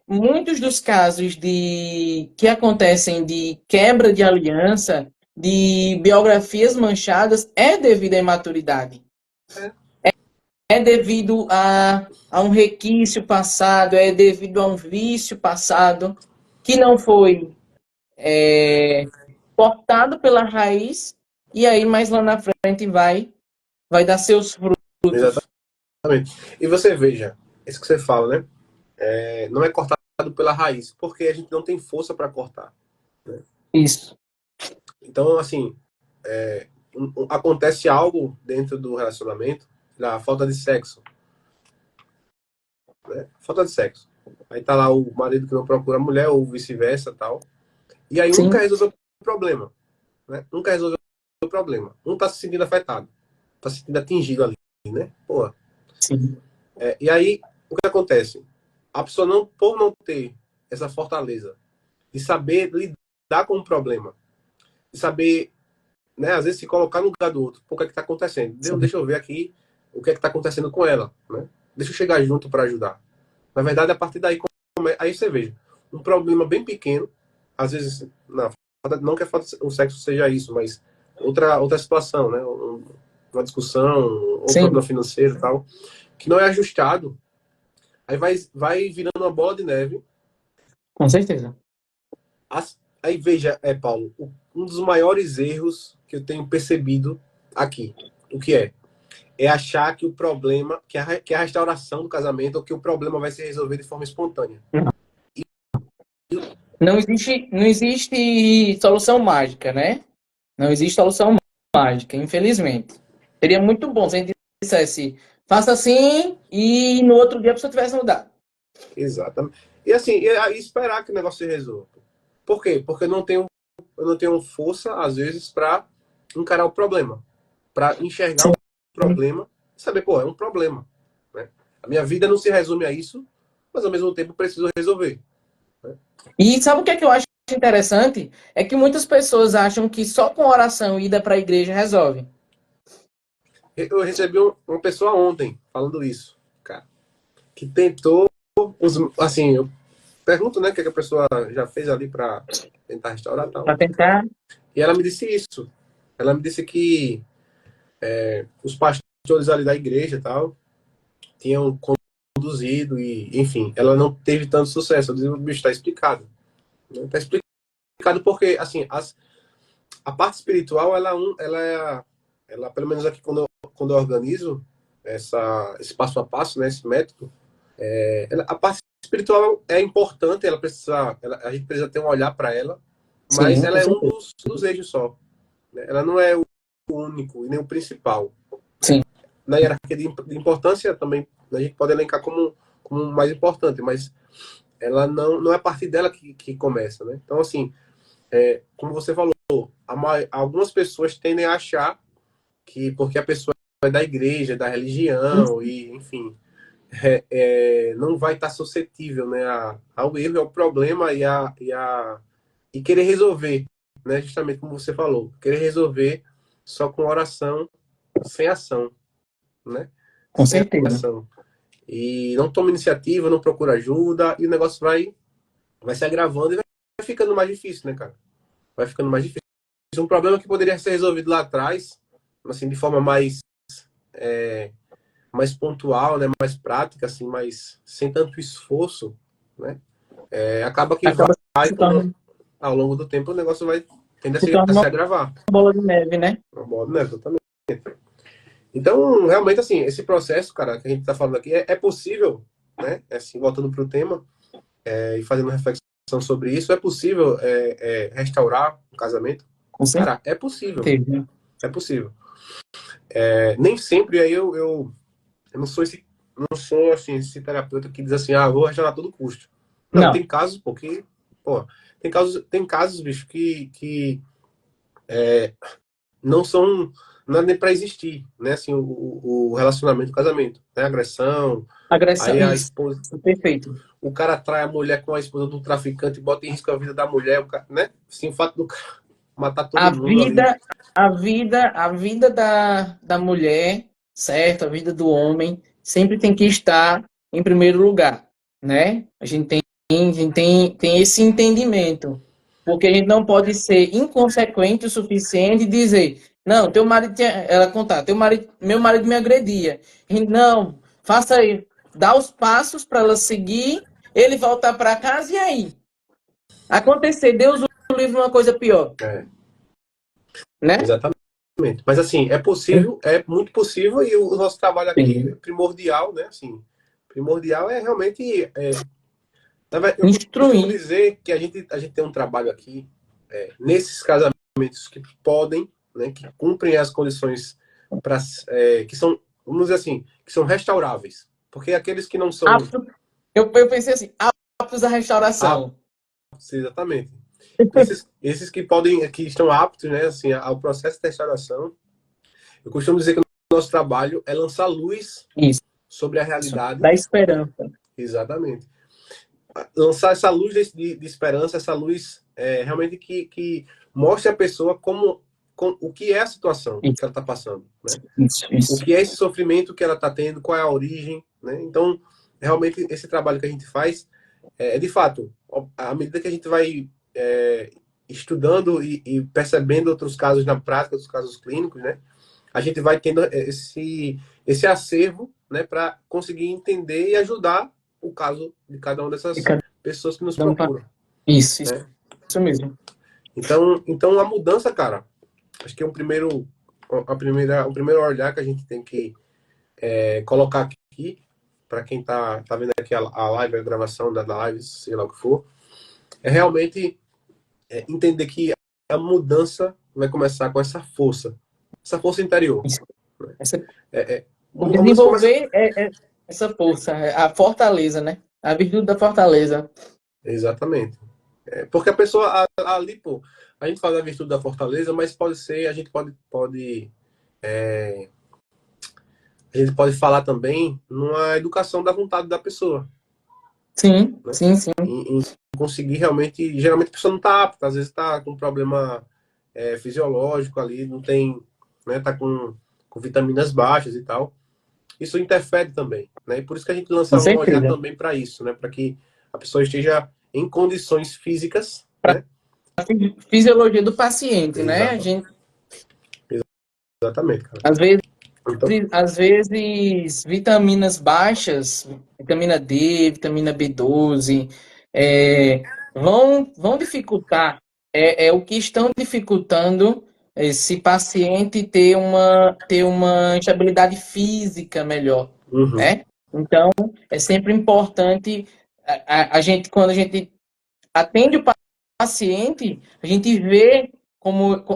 muitos dos casos que acontecem de quebra de aliança, de biografias manchadas, é devido à imaturidade. É, É devido a um requício passado, é devido a um vício passado que não foi cortado pela raiz, e aí mais lá na frente vai dar seus frutos. exatamente. E você veja, isso que você fala, né? Não é cortado pela raiz, porque a gente não tem força para cortar. Né? Isso. Então, assim, acontece algo dentro do relacionamento, da falta de sexo, né? Falta de sexo. Aí tá lá o marido que não procura a mulher, ou vice-versa, tal. E aí um Sim, quer resolver o problema, né? Um quer resolver o problema. Um tá se sentindo afetado, tá se sentindo atingido ali, né? Pô. sim. E aí, o que acontece? A pessoa, por não ter essa fortaleza de saber lidar com o problema, de saber né, às vezes se colocar no lugar do outro. Pô, o que é que está acontecendo? Sim. Deixa eu ver aqui o que é que está acontecendo com ela, né? Deixa eu chegar junto para ajudar. Na verdade, a partir daí, aí você veja, um problema bem pequeno, às vezes, não que o sexo seja isso, mas outra situação, né? Uma discussão, ou um problema Sim, financeiro e tal, que não é ajustado, aí vai virando uma bola de neve. com certeza. Aí veja, Paulo, um dos maiores erros que eu tenho percebido aqui, o que é? É achar que o problema, que a restauração do casamento, ou que o problema vai se resolver de forma espontânea. Não existe solução mágica, né? Não existe solução mágica, infelizmente. Seria muito bom se a gente dissesse, faça assim e no outro dia a pessoa tivesse mudado. Exatamente. E assim, aí esperar que o negócio se resolva. Por quê? Porque eu não tenho força, às vezes, para encarar o problema, para enxergar Sim. o problema e saber, pô, é um problema. Né? A minha vida não se resume a isso, mas ao mesmo tempo eu preciso resolver. Né? E sabe o que é que eu acho interessante? É que muitas pessoas acham que só com oração e ida para a igreja resolve. Eu recebi uma pessoa ontem falando isso, cara, que tentou, assim, eu pergunto, né, o que a pessoa já fez ali para tentar restaurar e tal. Para tentar. E ela me disse isso. Ela me disse que os pastores ali da igreja e tal tinham conduzido e, enfim, ela não teve tanto sucesso. Eu disse, o bicho, está explicado. Está explicado porque, assim, a parte espiritual, ela pelo menos aqui quando eu organizo esse passo a passo, né, esse método, a parte espiritual é importante, a gente precisa ter um olhar para ela, mas Sim, ela com é um certeza. dos eixos só. Né? Ela não é o único e nem o principal. Né? Sim, Na hierarquia de importância também a gente pode elencar como mais importante, mas ela não é a partir dela que começa. Né? Então, assim, como você falou, algumas pessoas tendem a achar que porque a pessoa é da igreja, da religião, e enfim, não vai estar suscetível, né, ao erro, ao problema e querer resolver, né, justamente como você falou, querer resolver só com oração, sem ação, né? com Sem certeza. ação. E não toma iniciativa, não procura ajuda, e o negócio vai se agravando e vai ficando mais difícil, né, cara? Vai ficando mais difícil. Um problema que poderia ser resolvido lá atrás, assim, de forma mais pontual, né, mais prática, assim, mais sem tanto esforço, né? Acaba que Acaba vai se tornando, ao longo do tempo o negócio vai tender se a torna se uma agravar. bola de neve, né? Uma bola de neve, exatamente. Então, realmente, assim, esse processo, cara, que a gente está falando aqui, é possível, né? Assim, voltando para o tema e fazendo reflexão sobre isso, é possível restaurar um casamento? Com Cara, é possível. certeza. É possível. Nem sempre aí eu não sou assim, esse terapeuta que diz assim, vou restaurar a todo custo. Não, Não, tem casos, porque, pô, tem casos, bicho, que não são nada nem para existir, né? Assim, o relacionamento, o casamento, né? Agressão, agressão, aí a isso, esposa, perfeito. o cara trai a mulher com a esposa do traficante e bota em risco a vida da mulher, né? Assim, o fato do cara matar A todo mundo ali. vida, a vida da mulher, certo? A vida do homem sempre tem que estar em primeiro lugar, né? A gente tem esse entendimento, porque a gente não pode ser inconsequente o suficiente e dizer, não, teu marido ela contar, meu marido me agredia. A gente, não, faça aí, dá os passos para ela seguir, ele voltar para casa e aí acontecer, Deus o livre uma coisa pior, É, né? exatamente. Mas assim, é possível, é muito possível e o nosso trabalho aqui é Sim. primordial, né? Assim, primordial é realmente eu costumo Instruir. dizer que a gente tem um trabalho aqui nesses casamentos que podem, né, que cumprem as condições para que são, vamos dizer assim, que são restauráveis. Porque aqueles que não são Apto, eu pensei assim, aptos à restauração. aptos, exatamente. Esses que podem, que estão aptos, né, assim, ao processo de restauração, eu costumo dizer que o nosso trabalho é lançar luz Isso, sobre a realidade, da esperança. exatamente. Lançar essa luz de esperança, essa luz realmente que mostre a pessoa como o que é a situação Isso, que ela está passando, né? isso, O isso. que é esse sofrimento que ela está tendo, qual é a origem, né? Então, realmente, esse trabalho que a gente faz de fato, à medida que a gente vai estudando e percebendo outros casos na prática, outros casos clínicos, né? A gente vai tendo esse acervo, né, para conseguir entender e ajudar o caso de cada uma E dessas cada pessoas que nos um tá- procuram, Isso, né? isso mesmo. Então a mudança, cara, acho que é o primeiro olhar que a gente tem que colocar aqui para quem tá vendo aqui a live, a gravação da live, sei lá o que for, é realmente entender que a mudança vai começar com essa força interior. Isso. Essa- o A mudança começa. desenvolver essa força, a fortaleza, né? A virtude da fortaleza. Exatamente. Porque a pessoa ali, pô, a gente fala da virtude da fortaleza, mas pode ser, a gente pode falar também numa educação da vontade da pessoa, Sim, né? sim, sim. Em conseguir realmente, geralmente a pessoa não está apta, às vezes está com um problema fisiológico ali, não tem, né, tá com vitaminas baixas e tal. Isso interfere também, né? E por isso que a gente Com lança um olhar certeza. também para isso, né? Para que a pessoa esteja em condições físicas, Para né? a fisiologia do paciente, né? A Exato, gente, exatamente, cara. às vezes, Então, às vezes, vitaminas baixas, vitamina D, vitamina B12, vão dificultar, é o que estão dificultando esse paciente ter uma estabilidade física melhor, uhum, né? Então, é sempre importante a gente, quando a gente atende o paciente, a gente vê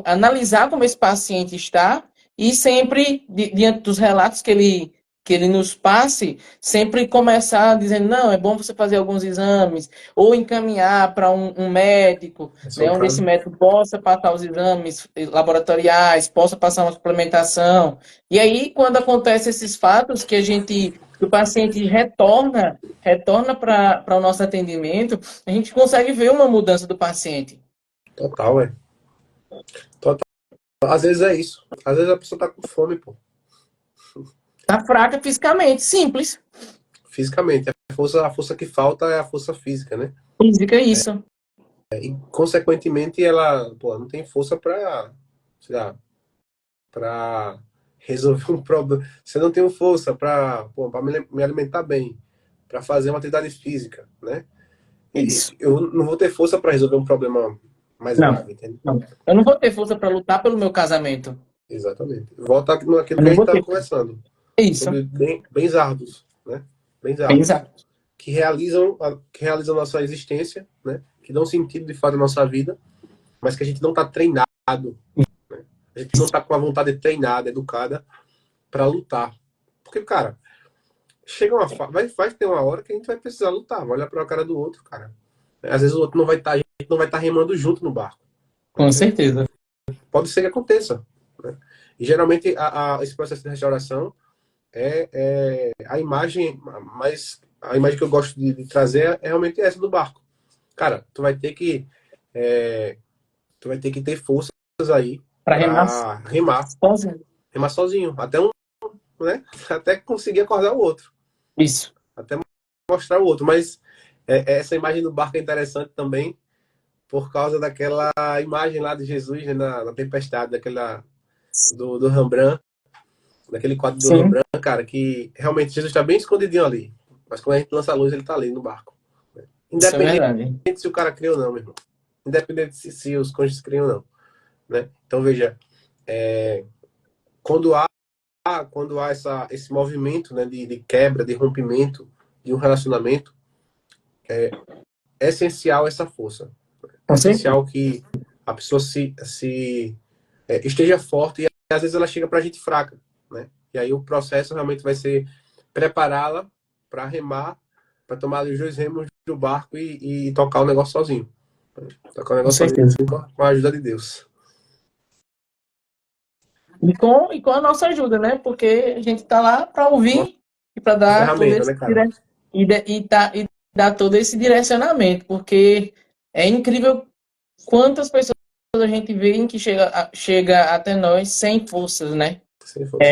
analisar como esse paciente está e sempre, diante dos relatos que ele nos passe, sempre começar dizendo, não, é bom você fazer alguns exames, ou encaminhar para um médico, né, onde esse médico possa passar os exames laboratoriais, possa passar uma suplementação. E aí, quando acontecem esses fatos que o paciente retorna para o nosso atendimento, a gente consegue ver uma mudança do paciente. total, total. Às vezes é isso. Às vezes a pessoa tá com fome, pô. Tá fraca fisicamente, simples. Fisicamente. A força que falta é a força física, né? Física é isso. E, consequentemente, ela, pô, não tem força para, sei lá, para resolver um problema. Você não tem força para me alimentar bem, para fazer uma atividade física, né? Isso. Eu não vou ter força para resolver um problema mais Não, grave, entende? não. Eu não vou ter força para lutar pelo meu casamento. Exatamente. Volta naquilo Eu que a não gente vou estava ter. conversando, É isso. sobre bens árduos, né? Bens árduos, Exato. que realizam a nossa existência, né? Que dão sentido de fato à nossa vida, mas que a gente não está treinado, né? A gente não está com a vontade treinada, educada para lutar. Porque, cara, vai ter uma hora que a gente vai precisar lutar, vai olhar para a cara do outro, cara. Às vezes o outro não vai estar, a gente não vai estar remando junto no barco. Com Né? certeza. Pode ser que aconteça. Né? E geralmente esse processo de restauração a imagem, mas a imagem que eu gosto de trazer é realmente essa do barco. Cara, é, tu vai ter que ter forças aí Para remar para sozinho. remar sozinho, né, até conseguir acordar o outro, Isso. até mostrar o outro. Mas essa imagem do barco é interessante também por causa daquela imagem lá de Jesus, né, na tempestade, do Rembrandt, daquele quadro do Sim, Rembrandt, cara, que realmente Jesus está bem escondidinho ali. Mas quando a gente lança a luz, ele está ali no barco. isso é Independente verdade. se o cara crê ou não, meu irmão. Independente se os cônjuges criam ou não. Né? Então, veja, quando há, esse movimento, né, de quebra, de rompimento de um relacionamento, é essencial essa força. É Com certeza. essencial que a pessoa esteja forte e às vezes ela chega para a gente fraca. Né? E aí o processo realmente vai ser prepará-la para remar, para tomar ali os dois remos do barco e tocar o negócio sozinho. Tocar o Com negócio sozinho certeza. com a ajuda de Deus. E com a nossa ajuda, né? Porque a gente está lá para Uma ouvir e para dar todo ferramenta, esse né, cara? e dar todo esse direcionamento, porque é incrível quantas pessoas a gente vê que chega até nós sem forças, né? Sem força.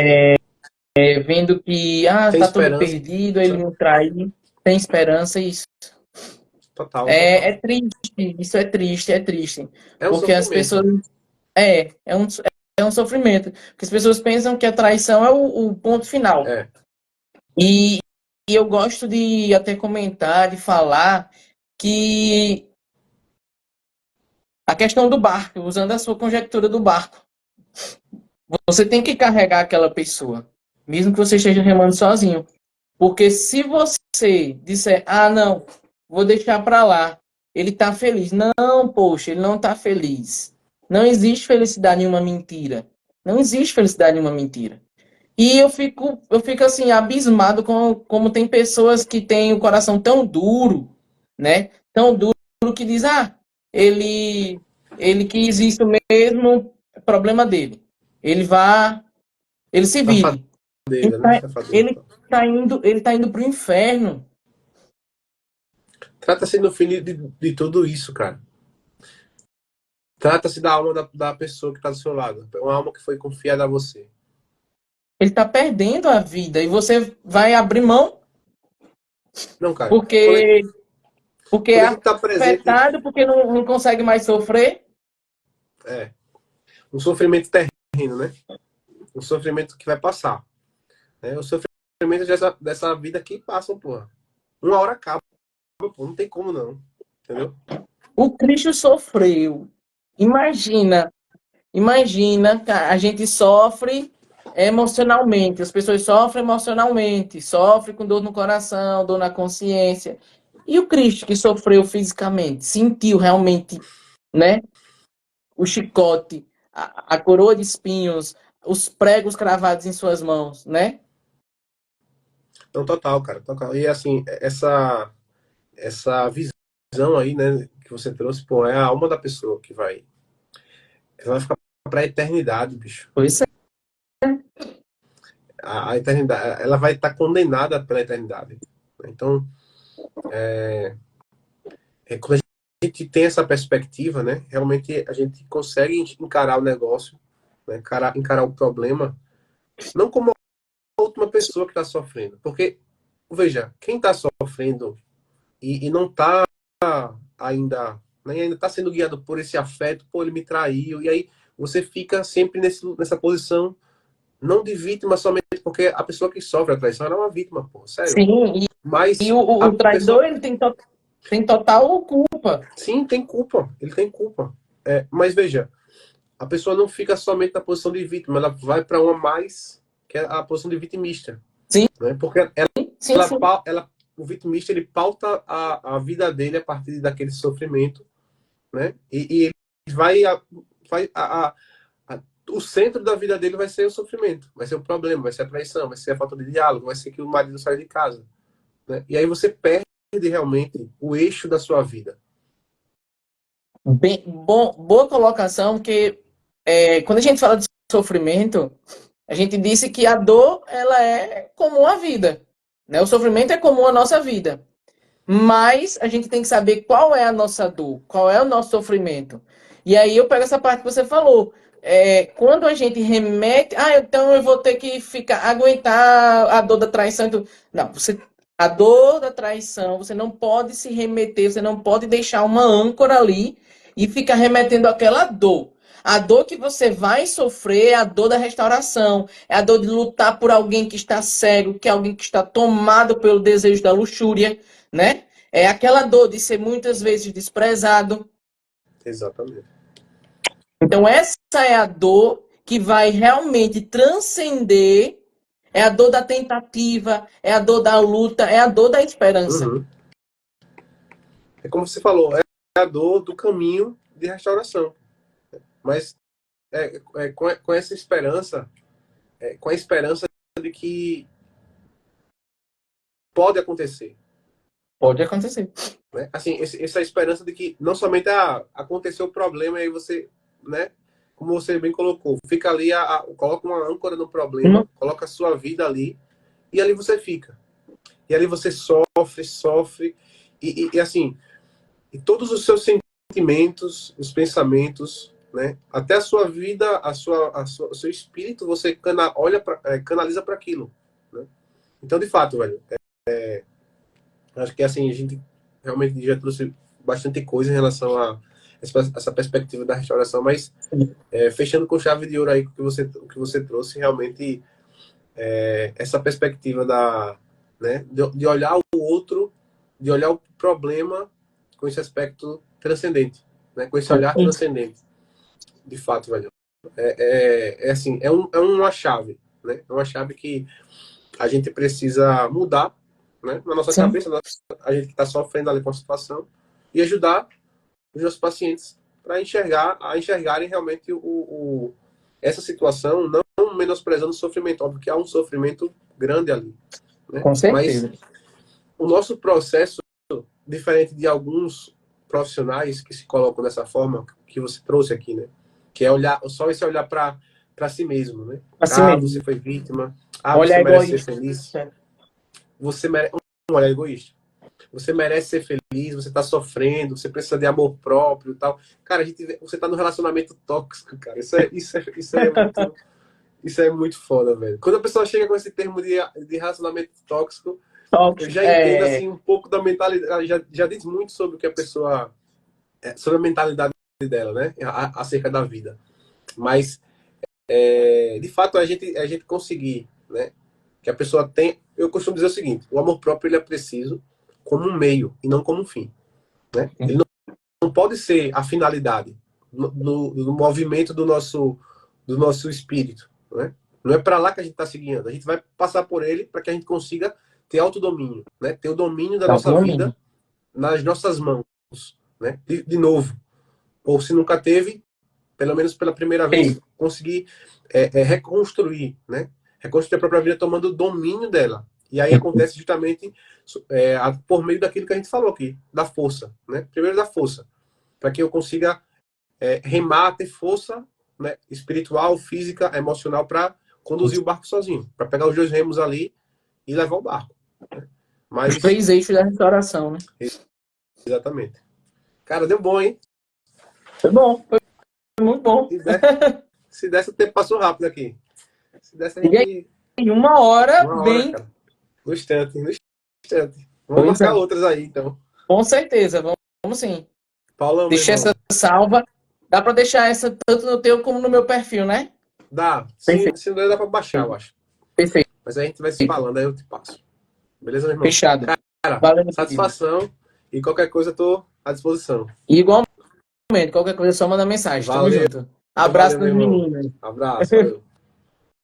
Vendo que Sem tá tudo esperança. perdido, ele me traiu, tem esperança, isso Total, é total. triste, isso é triste, é triste. É um Porque as pessoas. sofrimento. É um sofrimento. Porque as pessoas pensam que a traição é o ponto final. É. E, e eu gosto de até comentar, de falar que a questão do barco, usando a sua conjectura do barco, você tem que carregar aquela pessoa, mesmo que você esteja remando sozinho. Porque se você disser, não, vou deixar para lá, ele tá feliz. Não, poxa, ele não tá feliz. Não existe felicidade em uma mentira. Não existe felicidade em uma mentira. E eu fico assim, abismado com como tem pessoas que têm o coração tão duro, né? Tão duro que diz, ele, ele quis isso mesmo, é problema dele. Ele vá, ele se vire. Ele Safadeira, né? tá, Safadeira. ele ele tá indo pro inferno. Trata-se no fim de tudo isso, cara. Trata-se da alma da pessoa que está do seu lado. Uma alma que foi confiada a você. Ele tá perdendo a vida e você vai abrir mão Não, cara. porque porque Quando é a gente está presente, afetado, porque não consegue mais sofrer. é um sofrimento terreno, né? Um sofrimento que vai passar. Né? O sofrimento dessa vida que passa, porra. Uma hora acaba, pô. Não tem como não. Entendeu? O Cristo sofreu. Imagina, imagina, a gente sofre emocionalmente, as pessoas sofrem emocionalmente, sofrem com dor no coração, dor na consciência. E o Cristo que sofreu fisicamente, sentiu realmente, né, o chicote, a coroa de espinhos, os pregos cravados em suas mãos, né? Então, total, cara. Total. E assim, essa visão aí, né, que você trouxe, pô, é a alma da pessoa que vai. Ela vai ficar pra eternidade, bicho. Pois é. A eternidade, ela vai estar condenada pela eternidade. Então, quando a gente tem essa perspectiva, né, realmente a gente consegue encarar o negócio, né, encarar o problema, não como a última pessoa que está sofrendo. Porque, veja, quem está sofrendo e não está ainda, né, ainda está sendo guiado por esse afeto, pô, ele me traiu, e aí você fica sempre nessa posição, não de vítima somente, porque a pessoa que sofre a traição ela é uma vítima, pô, sério. Sim, e Mas o a traidor, pessoa, ele tem total culpa. sim, tem culpa, ele tem culpa. Mas veja, a pessoa não fica somente na posição de vítima, ela vai para uma mais, que é a posição de vitimista. Sim, Né? Porque sim, sim. o vitimista ele pauta a vida dele a partir daquele sofrimento, né? E ele o centro da vida dele vai ser o sofrimento, vai ser o problema, vai ser a traição, vai ser a falta de diálogo, vai ser que o marido sai de casa, né? E aí você perde realmente o eixo da sua vida. Boa colocação, porque quando a gente fala de sofrimento, a gente disse que a dor ela é comum à vida, né? O sofrimento é comum à nossa vida, mas a gente tem que saber qual é a nossa dor, qual é o nosso sofrimento. E aí eu pego essa parte que você falou. Quando a gente remete, então eu vou ter que aguentar a dor da traição. Não, a dor da traição, você não pode se remeter, você não pode deixar uma âncora ali e ficar remetendo àquela dor. A dor que você vai sofrer é a dor da restauração, é a dor de lutar por alguém que está cego, que é alguém que está tomado pelo desejo da luxúria, né? É aquela dor de ser muitas vezes desprezado. Exatamente. Então, essa é a dor que vai realmente transcender. É a dor da tentativa, é a dor da luta, é a dor da esperança. Uhum. É como você falou, é a dor do caminho de restauração. Mas com essa esperança, com a esperança de que pode acontecer. Pode acontecer. Né? Assim, essa esperança de que não somente aconteceu o problema e aí você, né, como você bem colocou, fica ali, coloca uma âncora no problema, coloca a sua vida ali e ali você fica. E ali você sofre e assim, e todos os seus sentimentos, os pensamentos, né? Até a sua vida, o seu espírito, você canaliza para aquilo, né? Então, de fato, velho, acho que assim, a gente realmente já trouxe bastante coisa em relação a essa perspectiva da restauração, mas fechando com chave de ouro aí o que você trouxe, realmente essa perspectiva né, de olhar o outro, de olhar o problema com esse aspecto transcendente, né, com esse olhar transcendente, de fato, velho. Assim, é uma chave, né? É uma chave que a gente precisa mudar, né, na nossa cabeça, a gente que está sofrendo ali com a situação, e ajudar os nossos pacientes para enxergarem realmente essa situação, não menosprezando o sofrimento, óbvio que há um sofrimento grande ali, né? Com certeza. Mas o nosso processo, diferente de alguns profissionais que se colocam dessa forma que você trouxe aqui, né? Que é só esse olhar para si mesmo, né? Assim mesmo. Você foi vítima, Olhar você merece ser egoísta. feliz. Você merece um olhar egoísta. Você merece ser feliz, você tá sofrendo, você precisa de amor próprio e tal. Cara, você tá num relacionamento tóxico, cara. Isso é muito foda, velho. Quando a pessoa chega com esse termo de relacionamento tóxico, eu já entendo, assim, um pouco da mentalidade. Já diz muito sobre o que a pessoa... sobre a mentalidade dela, né? Acerca da vida. Mas, de fato, a gente conseguir, né? Que a pessoa tem... Eu costumo dizer o seguinte, o amor próprio, ele é preciso como um meio e não como um fim, né? Ele não pode ser a finalidade no movimento do nosso espírito, né? Não é para lá que a gente está seguindo. A gente vai passar por ele para que a gente consiga ter autodomínio, né? Ter o domínio da nossa vida nas nossas mãos, né? De novo, ou se nunca teve, pelo menos pela primeira vez, conseguir reconstruir, né? Reconstruir a própria vida tomando o domínio dela. E aí acontece justamente por meio daquilo que a gente falou aqui, da força, né? Primeiro da força, para que eu consiga remar, ter força, né? Espiritual, física, emocional, para conduzir o barco sozinho, para pegar os dois remos ali e levar o barco. Né? Mas... Os 3 eixos da restauração, né? Exatamente. Cara, deu bom, hein? Foi bom, foi muito bom. Se desse, o tempo passou rápido aqui. Se desse, a gente... Em uma hora, bem... Cara. No instante. Vamos marcar outras aí, então. Com certeza, vamos sim. Paulão, deixa essa salva. Dá para deixar essa tanto no teu como no meu perfil, né? Dá. Se não der, dá para baixar, eu acho. Perfeito. Mas a gente vai se falando, aí eu te passo. Beleza, meu irmão? Fechado. Cara, valeu, satisfação. E qualquer coisa, eu tô à disposição. Igualmente, qualquer coisa, só manda mensagem. Tamo junto. Abraço dos meninos. Abraço, valeu.